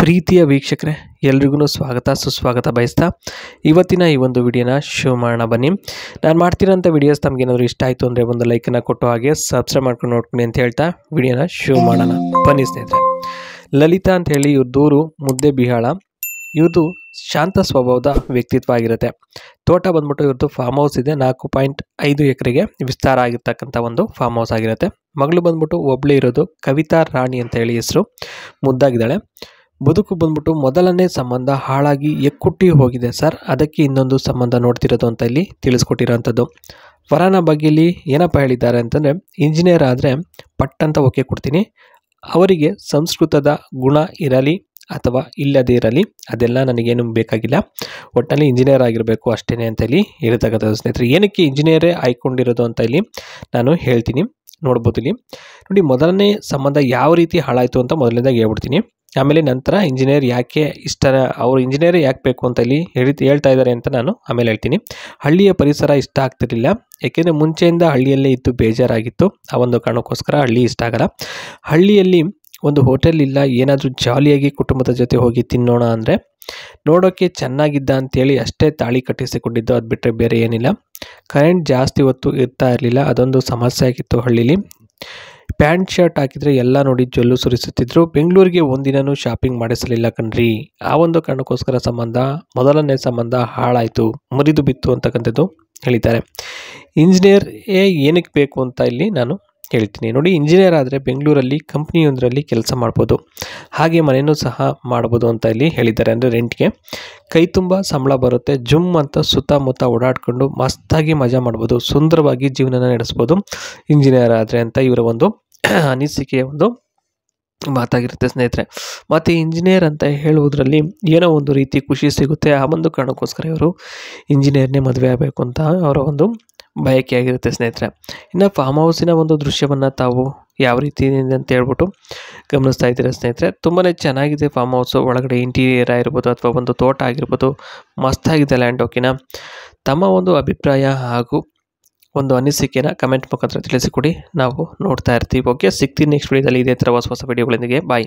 ಪ್ರೀತಿಯ ವೀಕ್ಷಕರೇ, ಎಲ್ರಿಗೂ ಸ್ವಾಗತ ಸುಸ್ವಾಗತ ಬಯಸ್ತಾ ಇವತ್ತಿನ ಈ ಒಂದು ವಿಡಿಯೋನ ಶೋ ಮಾಡೋಣ ಬನ್ನಿ. ನಾನು ಮಾಡ್ತಿರೋಂಥ ವಿಡಿಯೋಸ್ ತಮಗೇನಾದರೂ ಇಷ್ಟ ಆಯಿತು ಅಂದರೆ ಒಂದು ಲೈಕನ್ನು ಕೊಟ್ಟು ಹಾಗೆ ಸಬ್ಸ್ಕ್ರೈಬ್ ಮಾಡ್ಕೊಂಡು ನೋಡ್ಕೊಂಡು ಅಂತ ಹೇಳ್ತಾ ವಿಡಿಯೋನ ಶೋ ಮಾಡೋಣ ಬನ್ನಿ ಸ್ನೇಹಿತರೆ. ಲಲಿತಾ ಅಂತ ಹೇಳಿ ಇವ್ರದೂರು ಮುದ್ದೆಬಿಹಾಳ. ಇವ್ರದ್ದು ಶಾಂತ ಸ್ವಭಾವದ ವ್ಯಕ್ತಿತ್ವ ಆಗಿರುತ್ತೆ. ತೋಟ ಬಂದ್ಬಿಟ್ಟು ಇವ್ರದ್ದು ಫಾರ್ಮ್ ಹೌಸ್ ಇದೆ. 4.5 ಎಕರೆಗೆ ವಿಸ್ತಾರ ಆಗಿರ್ತಕ್ಕಂಥ ಒಂದು ಫಾರ್ಮ್ ಹೌಸ್ ಆಗಿರುತ್ತೆ. ಮಗಳು ಬಂದ್ಬಿಟ್ಟು ಒಬ್ಬಳೇ ಇರೋದು, ಕವಿತಾ ರಾಣಿ ಅಂತ ಹೇಳಿ ಹೆಸರು, ಮುದ್ದಾಗಿದ್ದಾಳೆ. ಬದುಕು ಬಂದ್ಬಿಟ್ಟು ಮೊದಲನೇ ಸಂಬಂಧ ಹಾಳಾಗಿ ಎಕ್ಕುಟ್ಟಿ ಹೋಗಿದೆ ಸರ್, ಅದಕ್ಕೆ ಇನ್ನೊಂದು ಸಂಬಂಧ ನೋಡ್ತಿರೋದು ಅಂತ ಇಲ್ಲಿ ತಿಳಿಸ್ಕೊಟ್ಟಿರೋಂಥದ್ದು. ವರನ ಬಗ್ಗೆ ಇಲ್ಲಿ ಏನಪ್ಪ ಹೇಳಿದ್ದಾರೆ ಅಂತಂದರೆ, ಇಂಜಿನಿಯರ್ ಆದರೆ ಪಟ್ಟಂತ ಓಕೆ ಕೊಡ್ತೀನಿ, ಅವರಿಗೆ ಸಂಸ್ಕೃತದ ಗುಣ ಇರಲಿ ಅಥವಾ ಇಲ್ಲದೇ ಇರಲಿ ಅದೆಲ್ಲ ನನಗೇನು ಬೇಕಾಗಿಲ್ಲ, ಒಟ್ಟಿನಲ್ಲಿ ಇಂಜಿನಿಯರ್ ಆಗಿರಬೇಕು ಅಷ್ಟೇ ಅಂತ ಇಲ್ಲಿ ಹೇಳ್ತಕ್ಕಂಥದ್ದು ಸ್ನೇಹಿತರೆ. ಏನಕ್ಕೆ ಇಂಜಿನಿಯರೇ ಆಯ್ಕೊಂಡಿರೋದು ಅಂತ ಇಲ್ಲಿ ನಾನು ಹೇಳ್ತೀನಿ, ನೋಡ್ಬೋದು ಇಲ್ಲಿ ನೋಡಿ. ಮೊದಲನೇ ಸಂಬಂಧ ಯಾವ ರೀತಿ ಹಾಳಾಯಿತು ಅಂತ ಮೊದಲನೇದಾಗಿ ಹೇಳ್ಬಿಡ್ತೀನಿ, ಆಮೇಲೆ ನಂತರ ಇಂಜಿನಿಯರ್ ಯಾಕೆ ಇಷ್ಟ, ಅವರು ಇಂಜಿನಿಯರೇ ಯಾಕೆ ಬೇಕು ಅಂತ ಇಲ್ಲಿ ಹೇಳ್ತಾ ಇದ್ದಾರೆ ಅಂತ ನಾನು ಆಮೇಲೆ ಹೇಳ್ತೀನಿ. ಹಳ್ಳಿಯ ಪರಿಸರ ಇಷ್ಟ ಆಗ್ತಿರಲಿಲ್ಲ, ಯಾಕೆಂದರೆ ಮುಂಚೆಯಿಂದ ಹಳ್ಳಿಯಲ್ಲೇ ಇದ್ದು ಬೇಜಾರಾಗಿತ್ತು, ಆ ಒಂದು ಕಾರಣಕ್ಕೋಸ್ಕರ ಹಳ್ಳಿ ಇಷ್ಟ ಆಗಲ್ಲ. ಹಳ್ಳಿಯಲ್ಲಿ ಒಂದು ಹೋಟೆಲ್ ಇಲ್ಲ, ಏನಾದರೂ ಜಾಲಿಯಾಗಿ ಕುಟುಂಬದ ಜೊತೆ ಹೋಗಿ ತಿನ್ನೋಣ ಅಂದರೆ ನೋಡೋಕ್ಕೆ ಚೆನ್ನಾಗಿದ್ದ ಅಂತೇಳಿ ಅಷ್ಟೇ ತಾಳಿ ಕಟ್ಟಿಸಿಕೊಂಡಿದ್ದು, ಅದು ಬಿಟ್ಟರೆ ಬೇರೆ ಏನಿಲ್ಲ. ಕರೆಂಟ್ ಜಾಸ್ತಿ ಹೊತ್ತು ಇರ್ತಾ ಇರಲಿಲ್ಲ, ಅದೊಂದು ಸಮಸ್ಯೆ ಆಗಿತ್ತು ಹಳ್ಳೀಲಿ. ಪ್ಯಾಂಟ್ ಶರ್ಟ್ ಹಾಕಿದರೆ ಎಲ್ಲ ನೋಡಿ ಜೊಲ್ಲು ಸುರಿಸುತ್ತಿದ್ದರು. ಬೆಂಗಳೂರಿಗೆ ಒಂದಿನೂ ಶಾಪಿಂಗ್ ಮಾಡಿಸಲಿಲ್ಲ ಕಣ್ರಿ, ಆ ಒಂದು ಕಾರಣಕ್ಕೋಸ್ಕರ ಮೊದಲನೇ ಸಂಬಂಧ ಹಾಳಾಯಿತು, ಮುರಿದು ಬಿತ್ತು ಅಂತಕ್ಕಂಥದ್ದು ಹೇಳಿದ್ದಾರೆ. ಇಂಜಿನಿಯರ್ ಏನಕ್ಕೆ ಬೇಕು ಅಂತ ಇಲ್ಲಿ ನಾನು ಹೇಳ್ತೀನಿ ನೋಡಿ. ಇಂಜಿನಿಯರ್ ಆದರೆ ಬೆಂಗಳೂರಲ್ಲಿ ಕಂಪ್ನಿಯೊಂದರಲ್ಲಿ ಕೆಲಸ ಮಾಡ್ಬೋದು, ಹಾಗೆ ಮನೆಯೂ ಸಹ ಮಾಡ್ಬೋದು ಅಂತ ಇಲ್ಲಿ ಹೇಳಿದ್ದಾರೆ. ಅಂದರೆ ರೆಂಟ್ಗೆ ಕೈ ತುಂಬ ಸಂಬಳ ಬರುತ್ತೆ, ಜುಮ್ ಅಂತ ಸುತ್ತಮುತ್ತ ಓಡಾಡ್ಕೊಂಡು ಮಸ್ತಾಗಿ ಮಜಾ ಮಾಡ್ಬೋದು, ಸುಂದರವಾಗಿ ಜೀವನ ನಡೆಸ್ಬೋದು ಇಂಜಿನಿಯರ್ ಆದರೆ ಅಂತ ಇವರ ಒಂದು ಅನಿಸಿಕೆಯ ಒಂದು ಮಾತಾಗಿರುತ್ತೆ ಸ್ನೇಹಿತರೆ. ಮತ್ತು ಇಂಜಿನಿಯರ್ ಅಂತ ಹೇಳುವುದರಲ್ಲಿ ಏನೋ ಒಂದು ರೀತಿ ಖುಷಿ ಸಿಗುತ್ತೆ, ಆ ಒಂದು ಕಾರಣಕ್ಕೋಸ್ಕರ ಇವರು ಇಂಜಿನಿಯರ್ನೇ ಮದುವೆ ಆಗಬೇಕು ಅಂತ ಅವರ ಒಂದು ಬಯಕೆ ಆಗಿರುತ್ತೆ ಸ್ನೇಹಿತರೆ. ಇನ್ನು ಫಾರ್ಮ್ ಹೌಸಿನ ಒಂದು ದೃಶ್ಯವನ್ನು ತಾವು ಯಾವ ರೀತಿ ಅಂತ ಹೇಳ್ಬಿಟ್ಟು ಗಮನಿಸ್ತಾ ಇದ್ದೀರಾ ಸ್ನೇಹಿತರೆ. ತುಂಬಾ ಚೆನ್ನಾಗಿದೆ ಫಾರ್ಮ್ ಹೌಸು, ಒಳಗಡೆ ಇಂಟೀರಿಯರ್ ಆಗಿರ್ಬೋದು ಅಥವಾ ಒಂದು ತೋಟ ಆಗಿರ್ಬೋದು, ಮಸ್ತಾಗಿದೆ ಲ್ಯಾಂಡ್. ಓಕೆನಾ, ತಮ್ಮ ಒಂದು ಅಭಿಪ್ರಾಯ ಹಾಗೂ ಒಂದು ಅನಿಸಿಕೆನ ಕಮೆಂಟ್ ಮುಖಾಂತರ ತಿಳಿಸಿಕೊಡಿ, ನಾವು ನೋಡ್ತಾ ಇರ್ತೀವಿ. ಓಕೆ, ಸಿಗ್ತೀನಿ ನೆಕ್ಸ್ಟ್ ವಿಡಿಯೋದಲ್ಲಿ ಇದೇ ಥರ ಹೊಸ ವಿಡಿಯೋಗಳೊಂದಿಗೆ. ಬಾಯ್.